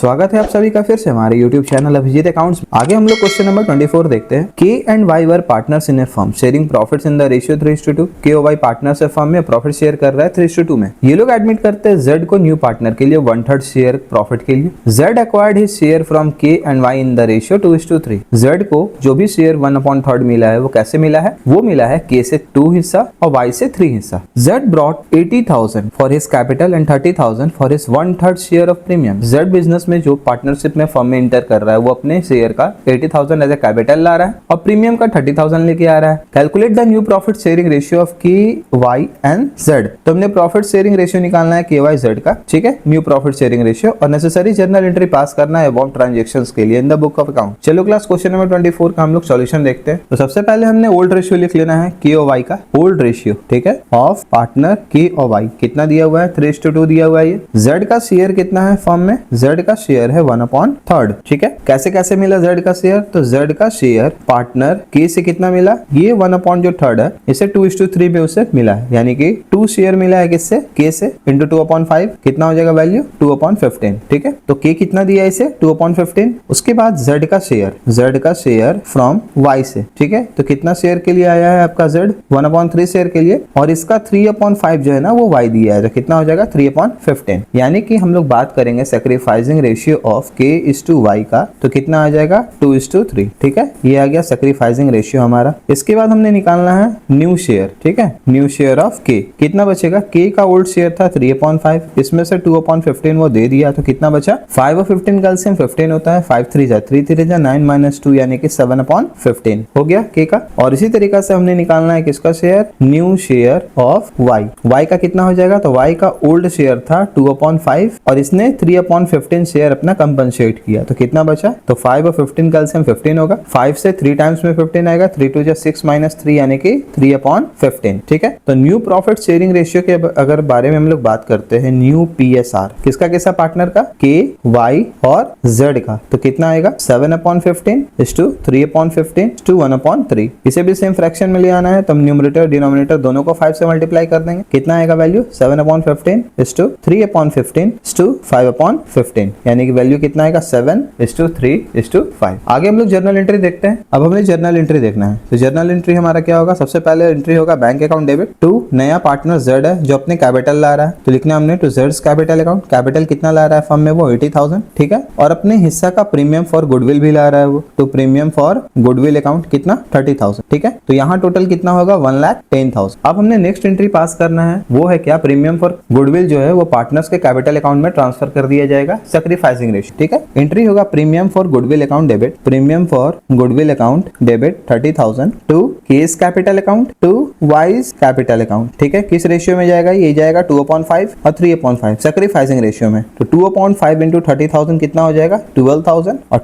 स्वागत है आप सभी का फिर से हमारे YouTube चैनल अभिजीत अकाउंट्स। आगे हम लोग क्वेश्चन नंबर 24 देखते हैं। के and why were partners in A firm sharing profits in the ratio 3:2। के और वाई पार्टनर्स है फर्म में, प्रॉफिट शेयर कर रहा है 3:2 में। ये लोग एडमिट करते हैं जेड को न्यू पार्टनर के लिए 1/3 शेयर प्रॉफिट के लिए। Z acquired his share from K and Y in the ratio 2:3। जेड को जो भी शेयर 1/3 मिला है वो कैसे मिला है? वो मिला है के से 2 हिस्सा और वाई से 3 हिस्सा। Z brought 80,000 for his capital and 30,000 for his 1/3 share of premium. Z business में जो पार्टनरशिप में फर्म में इंटर कर रहा है वो अपने शेयर का 80,000 एज ए कैपिटल ला रहा है और प्रीमियम का 30,000 लेके आ रहा है। Calculate the new profit sharing ratio of के वाई एंड जेड। तो हमने प्रॉफिट शेयरिंग रेशियो निकालना है के वाई जेड का, ठीक है, न्यू प्रॉफिट शेयरिंग रेशियो, और नेसेसरी जर्नल एंट्री पास करना है अबाउट ट्रांजैक्शंस के लिए in the book of account. चलो क्लास क्वेश्चन नंबर 24 का हम लोग सॉल्यूशन देखते हैं। तो सबसे पहले हमने ओल्ड रेशियो लिख लेना है के और वाई का, ओल्ड रेशियो, ठीक है, ऑफ पार्टनर के और वाई। कितना दिया हुआ है? 3:2 दिया हुआ है। ये जेड का शेयर कितना है फर्म में? जेड का शेयर है 1/3, ठीक है। कैसे कैसे मिला जेड का शेयर? तो जेड का शेयर पार्टनर के से कितना मिला? ये 1/3 है, इसे 2:3 में उसे मिला है, यानी कि 2 शेयर मिला है किससे? के से, इंटू 2/5 कितना हो जाएगा वैल्यू? 2/15, ठीक है। तो के कितना दिया इसे? 2/15। उसके बाद जेड का शेयर फ्रॉम वाई से, ठीक है। तो कितना शेयर के लिए आया है आपका जेड? 1/3 शेयर के लिए, और इसका 3/5 जो है ना वो वाई दिया है, तो कितना हो जाएगा? 3/15। यानी कि हम लोग बात करेंगे सैक्रिफाइसिंग रेशियो ऑफ k/y का, तो कितना आ जाएगा? 2:3, ठीक है। ये आ गया सैक्रिफाइसिंग रेशियो हमारा। इसके बाद हमने निकालना है न्यू शेयर, ठीक है, न्यू शेयर ऑफ k। कितना बचेगा? k का ओल्ड शेयर था 3/5, इसमें से 2/15 वो दे दिया, तो कितना बचा? 5 और 15 कैल्सियम 15 होता है, 5 3 जा 3 3 जा 9 - 2 यानी कि 7/15 हो गया k का। और इसी तरीका से हमने निकालना है किसका share? New share of y का कितना हो जाएगा? तो y का ओल्ड शेयर था 2/5 और इसने 3/15 शेयर अपना कंपनसेट किया, तो कितना बचा? तो 5 और 15 कैल्सियम 15 होगा, 5 से 3 टाइम्स में 15 आएगा, 3 2 जा 6 - 3 यानी कि 3/15, ठीक है। तो न्यू प्रॉफिट शेयरिंग रेशियो के अगर बारे में हम लोग बात करते हैं, न्यू PSR किसका पार्टनर का? के वाई और जेड का, तो कितना आएगा? 7/15 इस टू 3/15 टू 1/3। इसे भी सेम फ्रैक्शन में ले आना है, तो हम न्यूमरेटर डिनोमिनेटर दोनों को 5 से मल्टीप्लाई कर देंगे। कितना आएगा वैल्यू? 7/15 इस टू 3/15 इस टू 5/15, यानी कि वैल्यू कितना आएगा? 7:3:5। आगे हम लोग जर्नल एंट्री देखते हैं। अब हमें जर्नल एंट्री देखना है, तो जर्नल एंट्री हमारा क्या होगा? सबसे पहले एंट्री होगा बैंक अकाउंट डेबिट टू नया पार्टनर जेड है जो अपने कैपिटल ला रहा है, तो लिखना हमने टू जेड्स कैपिटल अकाउंट। कैपिटल कितना ला रहा है फर्म में? वो 80,000, ठीक है। और अपने हिस्सा का प्रीमियम फॉर गुडविल भी ला रहा है वो, तो प्रीमियम फॉर गुडविल अकाउंट कितना? 30,000, ठीक है। तो यहाँ टोटल कितना होगा? 1,10,000। अब हमने नेक्स्ट एंट्री पास करना है, वो है क्या? प्रीमियम फॉर गुडविल जो है वो पार्टनर्स के कैपिटल अकाउंट में ट्रांसफर कर दिया जाएगा, सैक्रिफाइसिंग रेशियो, ठीक है। एंट्री होगा premium for goodwill account debit, premium for goodwill account debit 30,000 to X's capital account to Y's capital account, ठीक है। किस रेशियो में जाएगा? ये जाएगा 2/5 और 3/5 सैक्रिफाइसिंग रेशियो में। तो 2/5 इंटू 30,000 कितना हो जाएगा? 12,000, और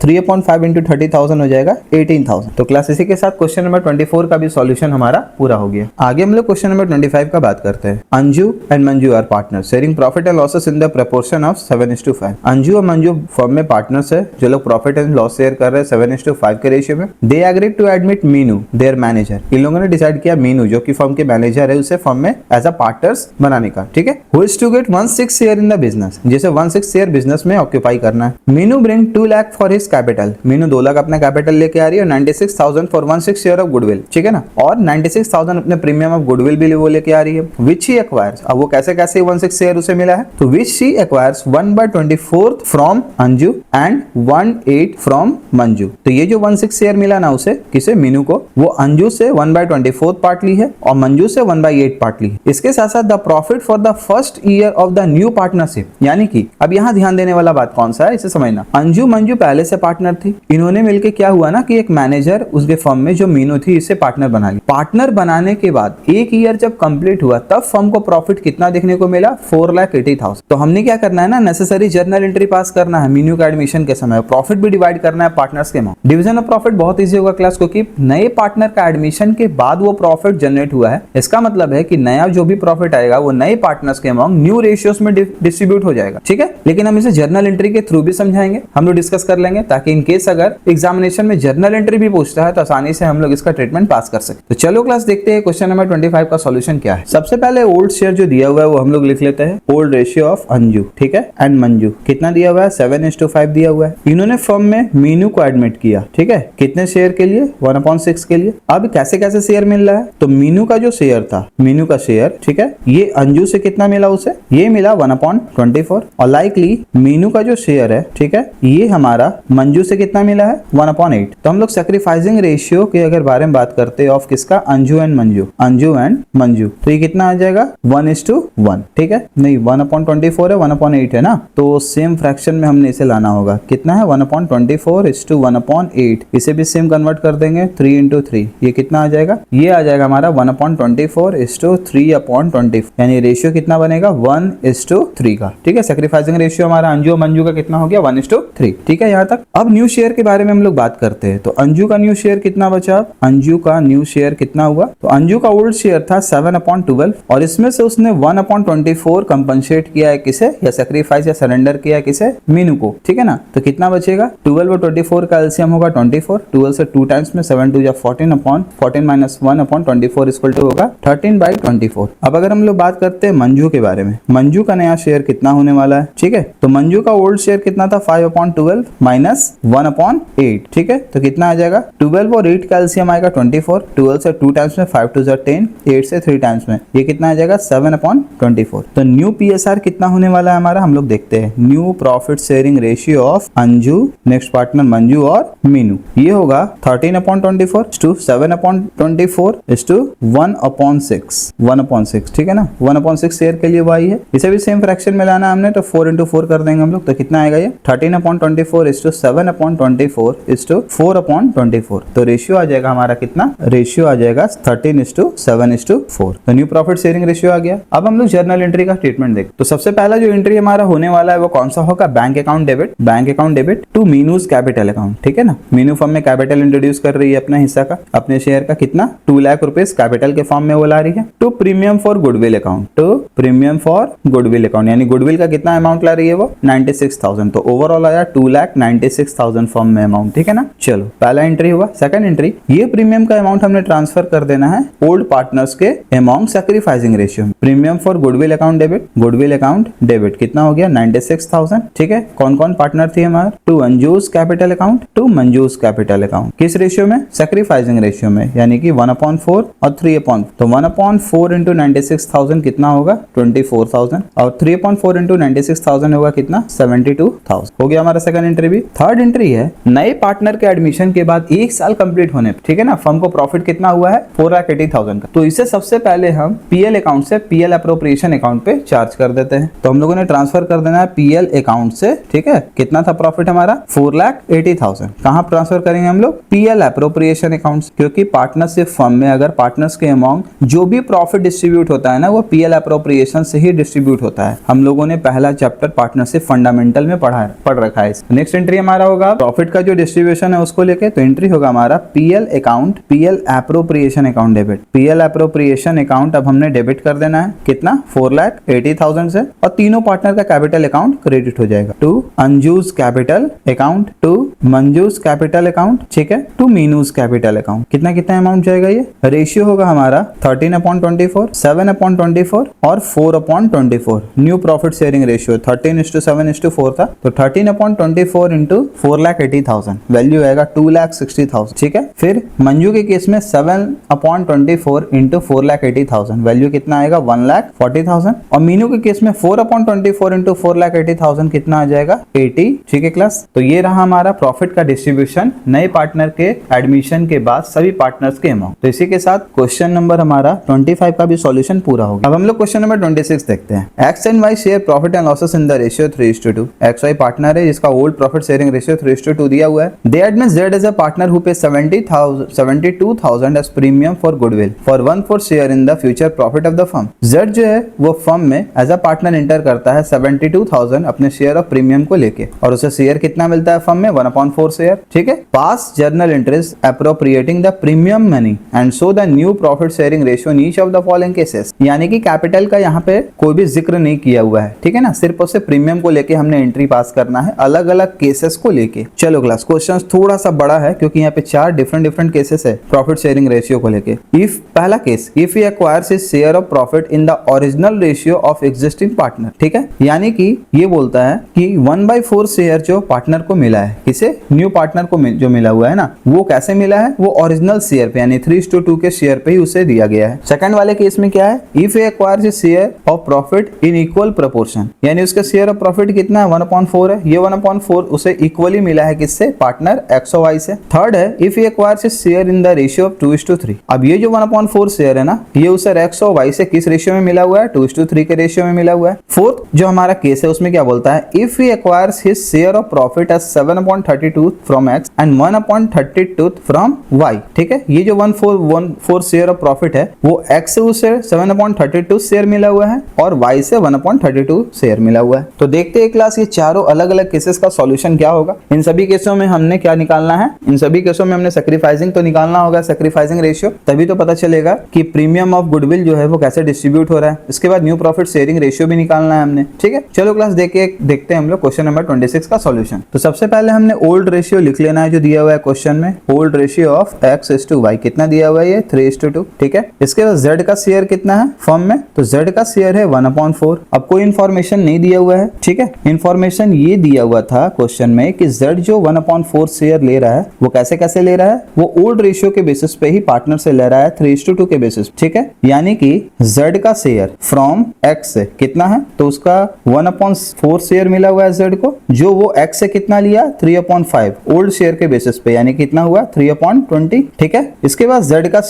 3/5 इंटू 30,000 हो जाएगा 18,000। तो क्लास इसी के साथ क्वेश्चन नंबर 24 का भी सॉल्यूशन हमारा पूरा हो गया। आगे हम लोग क्वेश्चन नंबर 25 का बात करते हैं। Anju and Manju are partner sharing profit and losses in the proportion of 7:5। Anju और मंजू फर्म में पार्टनर्स है जो लोग प्रॉफिट एंड लॉस शेयर कर रहे हैं 7:5 के रेशियो में। They agreed to admit Meenu their manager. इन लोगों ने डिसाइड किया मीनू जो कि फर्म के मैनेजर है उसे फर्म में एज अ पार्टनर्स बनाने का, ठीक है। Who is to get 1/6 share in the business, जैसे 1/6 शेयर बिजनेस में ऑक्यूपाई करना है। Meenu bring 2 lakh for his capital. Meenu 2 lakh अपना कैपिटल लेके आ रही है, 96,000 फॉर 1/6 शेयर ऑफ गुडविल, ठीक है ना, और 96,000 अपने प्रीमियम ऑफ गुडविल भी वो लेके आ रही है। विच शी एक्वायर्स, अब वो कैसे 1/6 शेयर उसे मिला है? तो which she acquires 1/24 from Anju and 1/8 from Manju. तो ये जो 1/6 शेयर मिला ना उसे, किसे? मीनू को, वो अंजू से 1/24 पार्ट ली है और मंजू से 1/8 पार्ट ली है। इसके साथ साथ the profit for the first year of the new partnership, यानी कि अब यहाँ ध्यान देने वाला बात कौन सा है इसे समझना। अंजू मंजू पहले से पार्टनर थी, इन्होंने मिलकर क्या हुआ ना कि एक मैनेजर उसके फर्म में जो मीनू थी इसे पार्टनर बना लिया। पार्टनर बनाने के बाद 1 ईयर जब कंप्लीट हुआ तब फर्म को प्रॉफिट कितना देखने को मिला? 4,80,000। तो हमने क्या करना है ना, नेसेसरी जर्नल एंट्री पास करना है मीनू का एडमिशन के समय, प्रॉफिट भी डिवाइड करना है पार्टनर्स के अमाउंट। डिवीजन ऑफ प्रॉफिट बहुत इजी होगा क्लास, क्योंकि नए पार्टनर का एडमिशन के बाद वो प्रॉफिट जनरेट हुआ है। इसका मतलब है कि नया जो भी प्रॉफिट आएगा वो नए पार्टनर्स के अमाउंट न्यू रेशियोस में डिस्ट्रीब्यूट हो जाएगा, ठीक है। लेकिन हम इसे जर्नल एंट्री के थ्रू भी समझाएंगे, हम लोग डिस्कस कर लेंगे, ताकि इन केस अगर एग्जामिनेशन में जर्नल एंट्री भी पूछता है तो आसानी से हम लोग इसका ट्रीटमेंट पास कर सकते। तो चलो क्लास देखते हैं क्वेश्चन नंबर 25 का सॉल्यूशन क्या है। सबसे पहले ओल्ड शेयर जो दिया हुआ है वो हम लोग लिख लेते हैं, ओल्ड रेशियो ऑफ अंजू, ठीक है, एंड मंजू। कितना दिया हुआ है 7:5 दिया हुआ है। इन्होंने फर्म में मीनू को एडमिट किया, ठीक है, कितने शेयर के लिए 1/6 के लिए। अब कैसे कैसे शेयर मिल रहा है, तो मीनू का जो शेयर था, मीनू का शेयर, ठीक है, ये अंजू से कितना मिला उसे, ये मिला 1/24 और लाइकली मीनू का जो शेयर है, ठीक है, ये हमारा मंजू से कितना मिला है 1/8। तो हम लोग सैक्रिफाइसिंग रेशियो के अगर बारे में बात करते हैं ऑफ किसका, अंजू एंड मंजू, अंजू एंड मंजू, तो ये कितना आ जाएगा 1:1, ठीक है, नहीं 1/24 है 1/8 है ना, तो सेम फ्रैक्शन में हमने इसे लाना होगा, कितना है 1/24:1/8, इसे भी सेम कन्वर्ट कर देंगे 3 × 3, ये कितना आ जाएगा, ये आ जाएगा हमारा 1/24:3/20, यानी रेशियो कितना बनेगा 1:3 का, ठीक है। सैक्रिफाइसिंग रेशियो हमारा अंजू और मंजू का कितना हो गया 1:3, ठीक है यहाँ तक। अब न्यू शेयर के बारे में हम लोग बात करते हैं, तो अंजू का न्यू शेयर कितना बचा, अंजू का न्यू शेयर कितना हुआ, तो अंजू का ओल्ड शेयर था 7/12 और इसमें से उसने 1/24 कंपनसेट किया है किसे, या सैक्रिफाइस या सरेंडर किया है किसे, मीनू को, ठीक है ना। तो कितना बचेगा 12 और 24 का एलसीएम होगा 24, 12 से 2 टाइम्स में 7 2 14 1/24 इक्वल टू होगा 13/24। अब अगर हम लोग बात करते हैं मंजू के बारे में, मंजू का नया शेयर कितना होने वाला है, ठीक है, तो मंजू का ओल्ड शेयर कितना था 5/12 माइनस 1/8, ठीक है, तो कितना आ जाएगा 12 और 8 का एलसीएम आएगा 24, 12 से 2 टाइम्स में 5 2 10, 8 से 3 टाइम्स में ये कितना आ जाएगा 7/24। तो न्यू पीएसआर कितना होने वाला है हमारा, हम लोग देखते हैं, new profit sharing ratio of Anju, next partner Manju और मीनू, ये होगा 13/24 to 7/24 to 1/6, ठीक है ना, 1/6 शेयर के लिए वाई है, इसे भी सेम फ्रैक्शन में लाना हमने, तो 4 × 4 कर देंगे हम लोग, तो कितना आएगा ये 13/24 to 7/24 to 4/24, तो रेशियो आ जाएगा हमारा कितना, रेशियो आ जाएगा 13:7:4, तो न्यू प्रॉफिट शेयरिंग रेशियो आ गया। अब हम लोग जर्नल एंट्री का स्टेटमेंट देख, तो सबसे पहला जो एंट्री हमारा होने वाला है वो कौन सा होगा, bank account debit, bank account debit to Meenu's capital account, ठीक है ना। मीनू फर्म में कैपिटल इंट्रोड्यूस कर रही है अपना हिस्सा का, अपने शेयर का कितना 2 लाख रुपीज कैपिटल के फॉर्म में वो ला रही है, to premium for goodwill account, to premium for goodwill account, यानी गुडविल का कितना अमाउंट ला रही है वो 96,000, तो ओवरऑल आया 2,96,000 फॉर्म में अमाउंट, ठीक है ना। चलो पहला एंट्री हुआ। सेकंड एंट्री, ये प्रीमियम का अमाउंट हमने ट्रांसफर कर देना है ओल्ड पार्टनर्स के amount sacrificing ratio, premium for goodwill account debit, goodwill account debit कितना हो गया 96,000, ठीक है। कौन कौन पार्टनर थे हमारे, to Anju's capital account, to Manju's capital account, किस रेशियो में, सैक्रिफाइसिंग रेशियो में, यानी कि 1/4 और 3/4, तो 1/4 × 96,000 कितना होगा 24,000 और 3/4 × 96,000 होगा कितना 72,000, हो गया हमारा सेकंड एंट्री भी। थर्ड एंट्री है, नए पार्टनर के एडमिशन के बाद 1 साल कंप्लीट होने, ठीक है ना, फर्म को प्रॉफिट कितना हुआ है 4,80,000 का, तो इसे सबसे पहले हम पीएल अकाउंट से पीएल अप्रोप्रिएशन अकाउंट पे चार्ज कर देते हैं, तो हम लोगों ने ट्रांसफर कर देना है पीएल अकाउंट से, ठीक है। कितना था प्रॉफिट हमारा 4,80,000, कहां ट्रांसफर करेंगे हम लोग, पीएल अप्रोप्रिएशन अकाउंट, क्योंकि पार्टनरशिप फर्म में अगर पार्टनर्स के अमाउंट जो भी प्रॉफिट डिस्ट्रीब्यूट होता है ना वो पीएल अप्रोप्रिएशन से ही डिस्ट्रीब्यूट होता है। हम लोगों ने पहला चैप्टर पार्टनरशिप फंडामेंटल में पढ़ रखा है। नेक्स्ट एंट्री हमारा होगा प्रॉफिट का जो डिस्ट्रीब्यूशन है उसको लेके, तो एंट्री होगा हमारा PL account, PL appropriation account debit, PL appropriation account अब हमने डेबिट कर देना है कितना 4,80,000 से, और तीनों पार्टनर का कैपिटल अकाउंट क्रेडिट हो जाएगा to Anju's capital account, to Manju's capital account, ठीक है, टू मीनूस कैपिटल अकाउंट। कितना कितना अमाउंट जाएगा, ये रेशियो होगा हमारा 13/24, 7/24 और 4/24। न्यू प्रॉफिट शेयरिंग रेशियो 13:7:4 था, तो 13/24 इंटू 4,80,000 वैल्यू आएगा 2,60,000, ठीक है। फिर मंजू के केस में 7/24 इंटू 4,80,000 वैल्यू कितना आएगा 1,40,000, और मीनू के केस में 4/24 इंटू 4,80,000 कितना आ जाएगा 80, ठीक है क्लास। तो ये रहा हमारा प्रॉफिट का डिस्ट्रीब्यूशन नए पार्टनर के एडमिशन के बाद सभी पार्टनर्स के अमाउंट। तो इसी के साथ क्वेश्चन नंबर हमारा 25 का भी सॉल्यूशन पूरा हो गया। अब हम लोग क्वेश्चन नंबर 26 देखते हैं। X and Y share profit and losses in the ratio 3:2। X Y partner है जिसका ओल्ड प्रॉफिट शेयरिंग रेशियो 3:2 दिया हुआ है। They admit Z as a partner who pay 72,000 as premium for goodwill for 1/4 share in the future profit of the firm. Z जो है वो firm में as a partner inter करता है 72,000 अपने शेयर ऑफ प्रीमियम को लेके, और उसे शेयर कितना मिलता है फर्म में 1/4 शेयर, ठीक है। पास journal entries appropriating the premium money and so the new profit sharing ratio in each of the following cases, यानी कि कैपिटल का यहाँ पे कोई भी जिक्र नहीं किया हुआ है, ठीक है ना, सिर्फ और सिर्फ प्रीमियम को लेके हमने एंट्री पास करना है, अलग अलग केसेस को लेके। चलो क्लास, क्वेश्चन थोड़ा सा बड़ा है क्योंकि यहाँ पे 4 डिफरेंट केसेस है प्रॉफिट शेयरिंग रेशियो को लेके। इफ पहला case, if he acquires his share of profit in the original ratio of existing partner, ठीक है, यानी कि ये बोलता है कि 1/4 शेयर जो पार्टनर को मिला है, किसे, न्यू पार्टनर को जो मिला हुआ है ना, वो कैसे मिला है, वो ओरिजिनल शेयर पे यानी 3:2 के शेयर पे ही उसे दिया गया है। सेकंड वाले केस में क्या है, if he acquires his share of profit in equal proportion, यानी उसका शेयर ऑफ प्रॉफिट कितना है, 1/4 है, ये 1/4 उसे इक्वली मिला है किससे, पार्टनर एक्स और वाई से। थर्ड है, if he acquires his share in the ratio of 2:3, अब ये जो 1/4 शेयर है ना, ये उसे एक्स और वाई से किस रेशियो में मिला हुआ है, 2:3 के रेशियो में मिला हुआ है। फोर्थ जो हमारा केस है उसमें क्या बोलता है, if he acquires his share of profit as 7/32 from X and 1/32 from Y, ठीक है, ये जो 1/4 शेयर ऑफ प्रॉफिट है वो एक्स से उसे 7/32 शेयर मिला हुआ है और वाई से 1/32 शेयर मिला हुआ है। तो देखते हैं क्लास ये चारों अलग अलग केसेस का सॉल्यूशन क्या होगा। इन सभी केसों में हमने क्या निकालना है, इन सभी केसों में हमने सैक्रिफाइसिंग तो निकालना होगा, सैक्रिफाइसिंग रेशियो, तभी तो पता चलेगा कि प्रीमियम ऑफ गुडविल जो है वो कैसे डिस्ट्रीब्यूट हो रहा है। इसके बाद न्यू प्रॉफिट शेयरिंग रेशियो भी निकालना है हमने, ठीक है। चलो क्लास देखते हैं हम लोग क्वेश्चन नंबर 26 का सॉल्यूशन। तो सबसे पहले हमने ओल्ड रेशियो लिख लेना है जो दिया हुआ है क्वेश्चन में, ओल्ड रेशियो ऑफ x:y कितना दिया हुआ है, ये 3:2, ठीक है। इसके बाद z का शेयर कितना है फर्म में, तो z का शेयर है 1/4। अब कोई इंफॉर्मेशन नहीं दिया हुआ है, ठीक है, इंफॉर्मेशन ये दिया हुआ था क्वेश्चन में कि z जो 1/4 शेयर ले रहा है वो कैसे ले रहा है, वो ओल्ड रेशियो के बेसिस पे ही पार्टनर से ले रहा है 3:2 के बेसिस, ठीक है, यानी कि z का शेयर फ्रॉम x से कितना है, तो उसका 1/4 शेयर मिला हुआ है z को, जो वो x से कितना लिया, 3/5 ओल्ड शेयर के बेसिस पे, यानी कितना हुआ 3/20, ठीक है। इसके बाद z का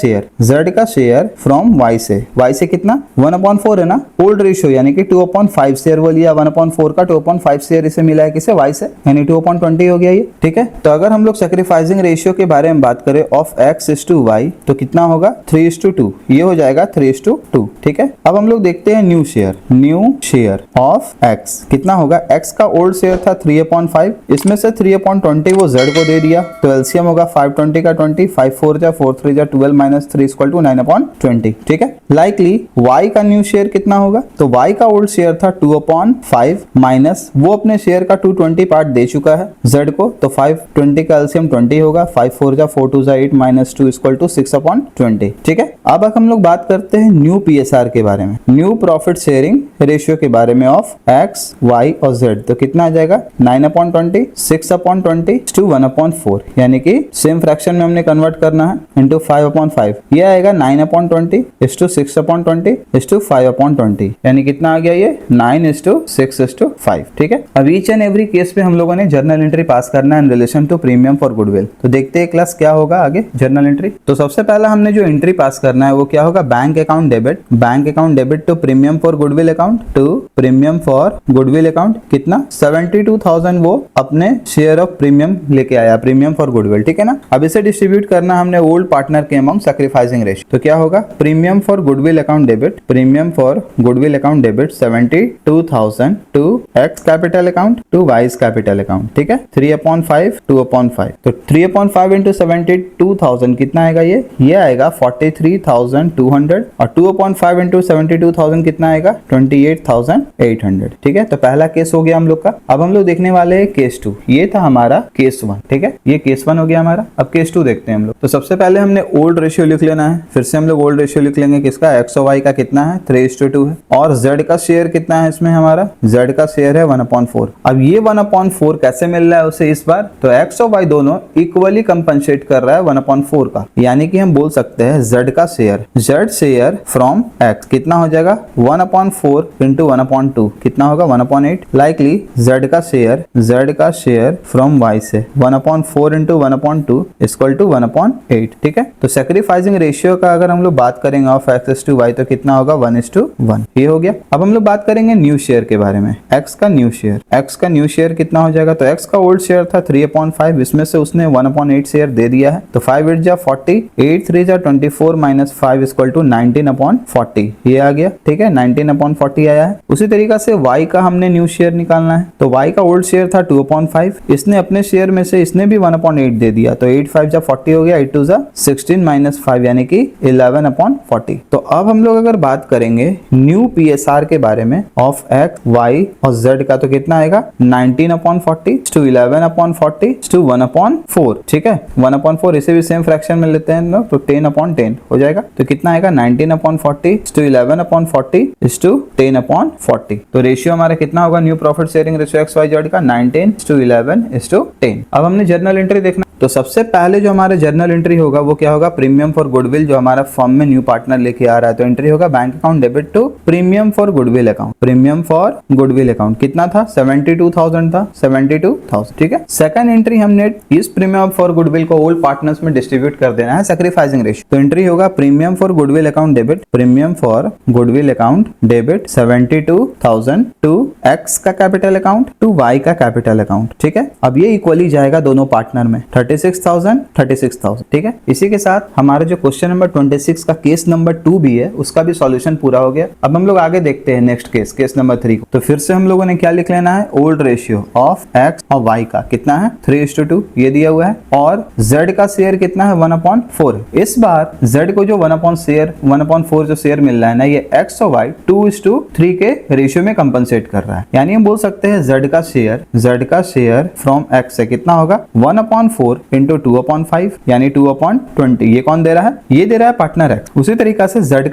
शेयर फ्रॉम y से कितना 1/4 है ना, ओल्ड रेशियो यानी कि 2/5 शेयर वो लिया, 1/4 का 2/5 शेयर इसे मिला है किसे, y से, यानी 2/20 हो गया ये, ठीक है। तो अगर हम लोग सैक्रिफाइसिंग रेशियो के बारे में बात करें ऑफ x:y तो कितना होगा 3:2, ये हो जाएगा 3:2, ठीक है। अब हम लोग देखते हैं न्यू शेयर ऑफ x कितना होगा, x का ओल्ड शेयर था 3/5, इसमें से 3/20 वो z को दे दिया, तो एलसीएम होगा 520 का 20, 5 4 जा 4 3 जा 12 माइनस 3 इक्वल टू 9/20, ठीक है। लाइकली y का न्यू शेयर कितना होगा, तो y का ओल्ड शेयर था 2/5 माइनस वो अपने शेयर का 220 पार्ट दे चुका है z को, तो 520 का एलसीएम 20 होगा, 5 4 जा 4 2 जा 8 माइनस 2 इक्वल टू 6/20, ठीक है। अब हम लोग बात करते हैं न्यू PSR के बारे में, न्यू प्रॉफिट शेयरिंग रेशियो के बारे में ऑफ x, y और z, तो कितना आ जाएगा 9/20, 6/20 टू 1/4, यानी कि सेम फ्रैक्शन में हमने कन्वर्ट करना है इनटू 5/5, ये आएगा 9/20 इस टू 6/20 इस टू 5/20, यानी कितना आ गया ये 9:6:5, ठीक है। अब ईच एंड एवरी केस पे हम लोगों ने जर्नल एंट्री पास करना है in relation to premium for goodwill. तो देखते हैं क्लास क्या होगा आगे जर्नल एंट्री। तो सबसे पहला हमने जो एंट्री पास करना है वो क्या होगा, bank account debit to premium for goodwill account, कितना 72,000 वो अपने शेयर ऑफ प्रीमियम लेके आया, प्रीमियम फॉर गुडविल, ठीक है ना। अब इसे डिस्ट्रीब्यूट करना हमने ओल्ड पार्टनर के अमाउंट सैक्रिफाइसिंग रेशियो, तो क्या होगा premium for goodwill account debit 72,000 to X capital account to Y's capital account, ठीक है, 3/5 2/5, तो 3/5 इंटू 72,000 कितना आएगा, ये आएगा 43,200 और 2/5 इंटू 72,000 कितना आएगा 28,800, ठीक है। तो पहला केस हो गया हम लोग का। अब हम लोग देखने वाले हैं केस 2, ये था हमारा केस 1, ठीक है, ये केस 1 हो गया हमारा। अब केस 2 देखते हैं हम लोग। तो सबसे पहले हमने ओल्ड रेशियो लिख लेना है, फिर से हम लोग ओल्ड रेशियो लिख लेंगे, किसका x और y का कितना है 3:2 है, और z का शेयर कितना है इसमें हमारा, z का शेयर है 1/4। अब ये 1/4 कैसे मिल रहा है उसे इस बार, तो x और y दोनों इक्वली कंपनसेट कर रहा है 1/4 का, यानी कि हम बोल सकते हैं z शेयर फ्रॉम x कितना हो जाएगा 1/4 इंटू 1/2 कितना होगा 1/8। लाइकली z का शेयर फ्रॉम y से 1/4 इंटू 1/2 इक्वल टू 1/8, ठीक है। तो सैक्रिफाइसिंग रेशियो का अगर हम लोग बात करेंगे ऑफ x:y तो कितना होगा 1:1, ये हो गया। अब हम लोग बात करेंगे न्यू शेयर के बारे में, x का न्यू शेयर कितना हो जाएगा, तो x का ओल्ड शेयर था 3/5, इसमें से उसने 1/8 शेयर दे दिया है, तो 5 8 जा 40, 8 3 जा 24 माइनस 5 इक्वल टू 19/40, ये आ गया, ठीक है, 19/40 आया है। उसी तरीका से y का हमने न्यू शेयर निकालना है, तो y का ओल्ड शेयर था 2/5, इसने अपने शेयर में से इसने भी 1/8 दे दिया, तो 8 5 जा 40 हो गया, 8 2 जा 16 - 5 यानी कि 11/40। तो अब हम लोग अगर बात करेंगे न्यू PSR के बारे में ऑफ x, y और z का, तो कितना आएगा 19/40 to 11/40 to 1/4। ठीक है, 1/4 इसे भी सेम फ्रैक्शन में लेते हैं लोग, तो 10/10 हो जाएगा। तो कितना आएगा 19/40 to 11/40 is to 10/40। तो रेशियो हमारा कितना होगा new profit sharing ratio XYZ का 19 to 11 is to 10। अब हमने जर्नल एंट्री देखना, तो सबसे पहले जो हमारा जर्नल एंट्री होगा वो क्या होगा, प्रीमियम फॉर गुडविल जो हमारा फर्म में न्यू पार्टनर लेके आ रहा है, तो एंट्री होगा bank account debit to premium for goodwill account. Premium for goodwill account कितना था 72,000 था, 72,000। ठीक है, सेकंड एंट्री हमने इस प्रीमियम फॉर गुडविल को ओल्ड पार्टनर्स में डिस्ट्रीब्यूट कर देना है सैक्रिफाइसिंग रेशियो, तो एंट्री होगा premium for goodwill account debit, premium for goodwill account debit 72,000 to X का कैपिटल अकाउंट टू वाई का कैपिटल अकाउंट। ठीक है, अब ये इक्वली जाएगा दोनों पार्टनर में 36,000। ठीक है, इसी के साथ हमारा जो क्वेश्चन नंबर 26 का केस नंबर 2 भी है उसका भी सॉल्यूशन पूरा हो गया। अब हम लोग आगे देखते हैं नेक्स्ट केस नंबर 3 को। तो फिर से हम लोगों ने क्या लिख लेना है, ओल्ड रेशियो ऑफ एक्स और वाई का कितना है 3:2 ये दिया हुआ है, और z का शेयर कितना है 1/4 है। इस बार z को जो 1/4 जो शेयर मिल रहा है ना, ये x और y 2:3 के रेशियो में कंपनसेट कर रहा है। यानी हम बोल सकते हैं z का शेयर फ्रॉम x से कितना होगा 1/4 इंटू 2/5 यानी 2/20। ये कौन दे रहा है, ये दे रहा है पार्टनर एक्स। उसी तरीका से z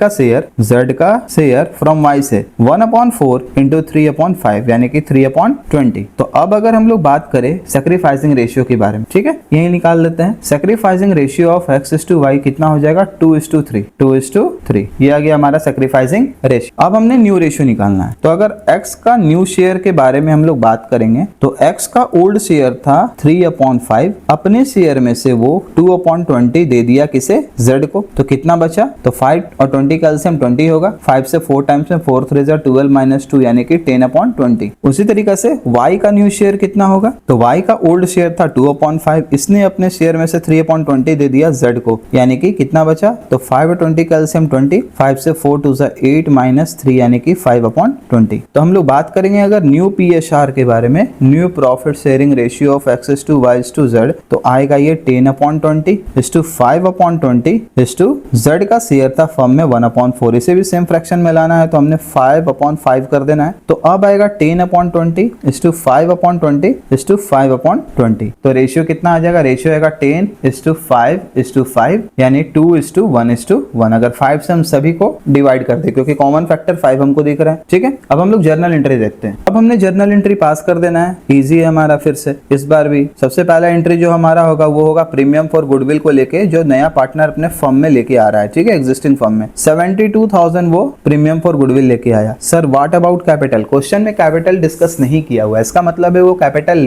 का शेयर फ्रॉम y से 1/4 इंटू 3/5 यानी कि 3/20। तो अब अगर हम लोग बात करें सैक्रिफाइसिंग रेशियो के बारे में, ठीक है, यही निकाल लेते हैं। सैक्रिफाइसिंग रेशियो ऑफ x/y कितना हो जाएगा 2:3। ये आ गया हमारा सैक्रिफाइसिंग रेशियो। अब हमने न्यू रेशियो निकालना है, तो अगर x का न्यू शेयर के बारे में हम लोग बात करेंगे तो x का ओल्ड शेयर था 3/5, अपने शेयर में से वो 2/20 दे दिया किसे z को, तो कितना बचा, तो 5 और 20 का एलसीएम 20 होगा, 5 से 4 टाइम्स में 4 3 12 - 2 यानी कि 10/20। उसी तरीके से y का न्यू शेयर कितना होगा, तो y का ओल्ड शेयर था 2/5, इसने अपने शेयर में से 3/20 दे दिया z को, यानी कि कितना बचा, तो 5 और 20 का एलसीएम 20, 5 से 4 2 8 - 3 यानी कि 5/20। तो हम लोग बात करेंगे अगर न्यू PSR के बारे में, new profit sharing ratio of x/y/z, तो आएगा ये 10/20 इस टू 5/20 इस टू z का शेयर था फर्म में 1/4, इसे भी सेम फ्रैक्शन में लाना है तो हमने 5/5 कर देना है। तो अब आएगा 10/20 इस टू 5/20 इस टू 5/20। तो रेशियो कितना आ जाएगा, रेशियो आएगा 10:5:5 यानी 2:1:1। अगर 5 से हम सभी को डिवाइड कर दे क्योंकि कॉमन फैक्टर 5 हमको दिख रहा है। ठीक है, अब हम लोग जर्नल एंट्री देखते हैं। अब हमने जर्नल एंट्री पास कर देना है, इजी है हमारा। फिर से इस बार भी सबसे पहला एंट्री जो हमारा होगा वो होगा प्रीमियम फॉर गुडविल को लेके जो नया पार्टनर अपने फर्म में लेके आ रहा है। ठीक है, एग्जिस्टिंग फर्म में 72,000 वो प्रीमियम फॉर गुडविल लेके आया। Sir what about capital, question में कैपिटल डिस्कस नहीं किया हुआ है, इसका मतलब है वो कैपिटल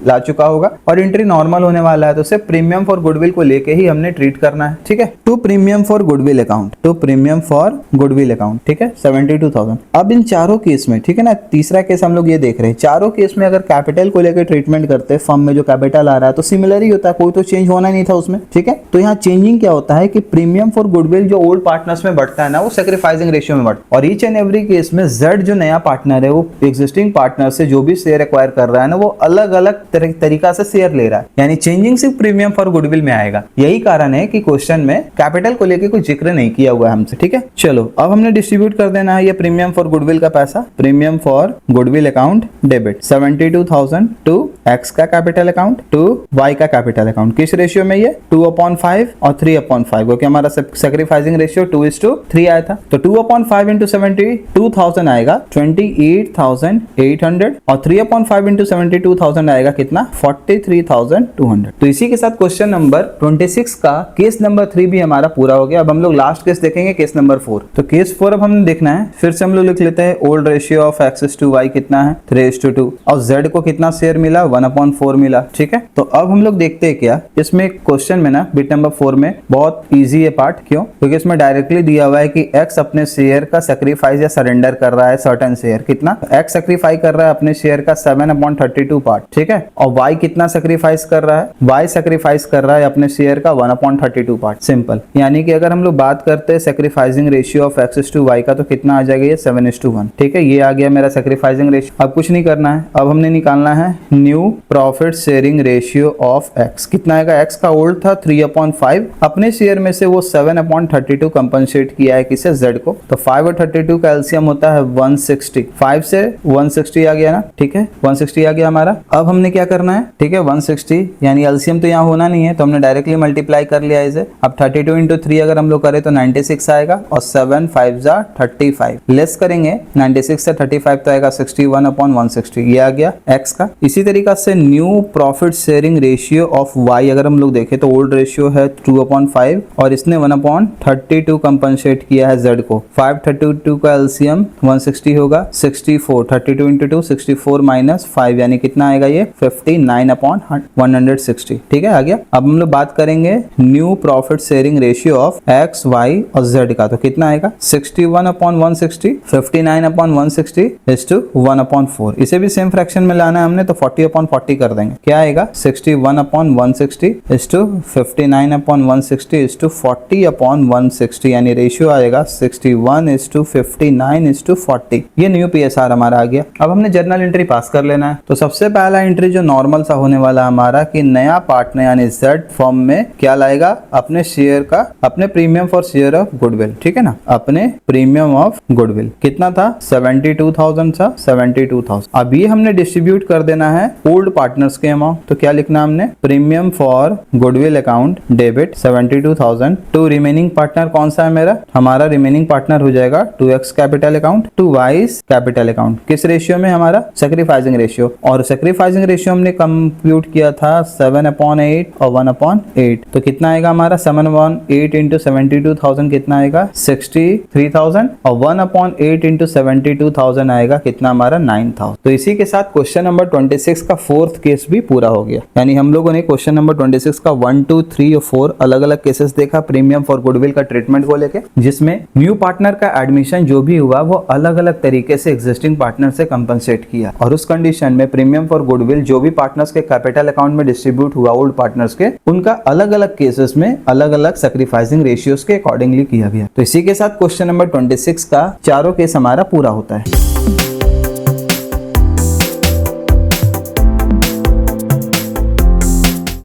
ला चुका होगा और एंट्री नॉर्मल होने वाला है, तो सिर्फ प्रीमियम फॉर गुडविल को लेके ही हमने ट्रीट करना है। ठीक है, to premium for goodwill account, to premium for goodwill account. ठीक है, 72,000। अब इन चारों केस में, ठीक है ना, तीसरा केस हम लोग ये देख रहे हैं, चारों केस में अगर कैपिटल को लेकर ट्रीटमेंट करते हैं, फर्म में जो कैपिटल आ रहा है तो सिमिलर ही होता है, कोई तो चेंज होना नहीं था उसमें। ठीक है, तो यहाँ चेंजिंग क्या होता है कि प्रीमियम फॉर गुडविल जो ओल्ड पार्टनर्स में बढ़ता है ना, वो सैक्रिफाइसिंग रेशियो में बढ़ता है, और ईच एंड एवरी केस में Z जो नया पार्टनर है वो एग्जिस्टिंग पार्टनर से जो भी शेयर एक्वायर कर रहा है ना, वो अलग अलग तरीका से शेयर ले रहा है, यानी चेंजिंग सिर्फ प्रीमियम फॉर गुडविल में आएगा। यही कारण है कि क्वेश्चन में कैपिटल को लेकर कोई जिक्र नहीं किया हुआ है हमसे। ठीक है, चलो अब हमने डिस्ट्रीब्यूट कर देना है ये प्रीमियम फॉर गुडविल का पैसा, premium for goodwill account debit 72,000 to X का कैपिटल अकाउंट टू वाई का कैपिटल अकाउंट। किस रेशियो में, ये 2/5 और 3/5, क्योंकि हमारा सैक्रिफाइसिंग रेशियो 2:3 आया था। तो 2/5 इंटू 72,000 आएगा 28,800 और 3/5 इंटू 72,000 आएगा कितना 43,200। तो इसी के साथ क्वेश्चन नंबर 26 का केस नंबर 3 भी हमारा पूरा हो गया। अब हम लोग लास्ट केस देखेंगे, केस नंबर 4। तो केस 4 अब हमने देखना है, फिर से हम लोग लिख लेते हैं ओल्ड रेशियो ऑफ x/y कितना है 3:2 और z को कितना शेयर मिला 1/4 मिला। ठीक है, तो अब हम लोग देखते हैं क्या इसमें क्वेश्चन में ना बिट नंबर 4 में बहुत इजी है पार्ट। क्यों? क्योंकि इसमें डायरेक्टली दिया हुआ है कि एक्स अपने शेयर का सेक्रीफाइस या सरेंडर कर रहा है सर्टेन शेयर। कितना? एक्स सेक्रीफाई कर रहा है अपने शेयर का 7/32 पार्ट, ठीक है। और वाई कितना सेक्रीफाइस कर रहा है? वाई सेक्रीफाइस कर रहा है अपने शेयर का 1/32 पार्ट। सिंपल। यानी कि अगर हम लोग बात करते हैं sacrificing ratio of X to Y का तो कितना आ जाएगा? ये 7:1, ठीक है। ये आ गया मेरा सेक्रीफाइसिंग रेशियो। अब कुछ नहीं करना है, अब हमने निकालना है new profit sharing ratio of x. कितना आएगा? एक्स का ओल्ड था 3/5, अपने शेयर में से वो 7/32 कंपनसेट किया है किसे? जेड को। तो 5 और 32 का एलसीएम होता है 160। 5 से 160 आ गया ना, ठीक है। 160 आ गया हमारा। अब हमने क्या करना है, ठीक है, 160 यानी एलसीएम तो यहाँ होना नहीं है तो हमने डायरेक्टली मल्टीप्लाई कर लिया इसे। अब 32 इंटू 3 अगर हम लोग करें तो 96 आएगा और 7 5 जा 35 लेस करेंगे 96 से 35 तो आएगा 61/160। ये आ गया एक्स का। इसी तरीका से new profit sharing ratio of Y अगर हम लोग देखें तो ओल्ड रेशियो है 2/5 और इसने 1/32 कंपनसेट किया है जेड को। 532 का एलसीएम 160 होगा 64। 32 इंटू 2 64 माइनस 5 यानी कितना आएगा? ये 59/160, ठीक है, आ गया। अब हम लोग बात करेंगे new profit sharing ratio of X Y और जेड का तो कितना आएगा? 61/160 59/160 इज टू 1/4। इसे भी सेम फ्रैक्शन में लाना है हमने तो 40/40 कर देंगे। क्या आएगा? 61/160 इज टू 59/160 इज टू 40/160 यानी रेशियो आएगा 61 इज टू 59 इज टू 40। ये न्यू पीएसआर हमारा आ गया। अब हमने जर्नल एंट्री पास कर लेना है। तो सबसे पहला एंट्री जो नॉर्मल सा होने वाला हमारा कि नया पार्टनर यानी जेड फॉर्म में क्या लाएगा? अपने शेयर का, अपने premium for share of goodwill, ठीक है ना, अपने प्रीमियम ऑफ गुडविल। कितना था? 72,000 था, 72,000। अब ये हमने डिस्ट्रीब्यूट कर देना है ओल्ड पार्टनर्स के अमाउंट। तो क्या लिखना हमने? Premium for goodwill account debit 72,000 to remaining partner. कौन सा है मेरा? हमारा रिमेनिंग पार्टनर हो जाएगा 2x capital account to Y's capital account. किस रेशियो में? हमारा सेक्रीफाइसिंग रेशियो। और सेक्रीफाइसिंग रेशियो हमने कंप्यूट किया था 7/8 और 1/8। तो कितना आएगा हमारा? 7/8 इंटू 72,000 कितना आएगा? 63,000 और 1/8 इंटू 72,000 आएगा कितना हमारा? 9,000। तो इसी के साथ क्वेश्चन नंबर 26 का फोर्थ केस भी पूरा हो गया। यानी हम लोगों ने क्वेश्चन नंबर 26 का 1, 2, 3 और 4 अलग अलग केसेस देखा प्रीमियम फॉर गुडविल का ट्रीटमेंट को लेके, जिसमें न्यू पार्टनर का एडमिशन जो भी हुआ वो अलग अलग तरीके से एग्जिस्टिंग पार्टनर से कंपनसेट किया। और उस कंडीशन में प्रीमियम फॉर गुडविल जो भी पार्टनर्स के कैपिटल अकाउंट में डिस्ट्रीब्यूट हुआ ओल्ड पार्टनर्स के, उनका अलग अलग केसेस में अलग अलग सैक्रिफाइसिंग रेशियोज के अकॉर्डिंगली किया गया। तो इसी के साथ क्वेश्चन नंबर 26 का चारों केस हमारा पूरा होता है।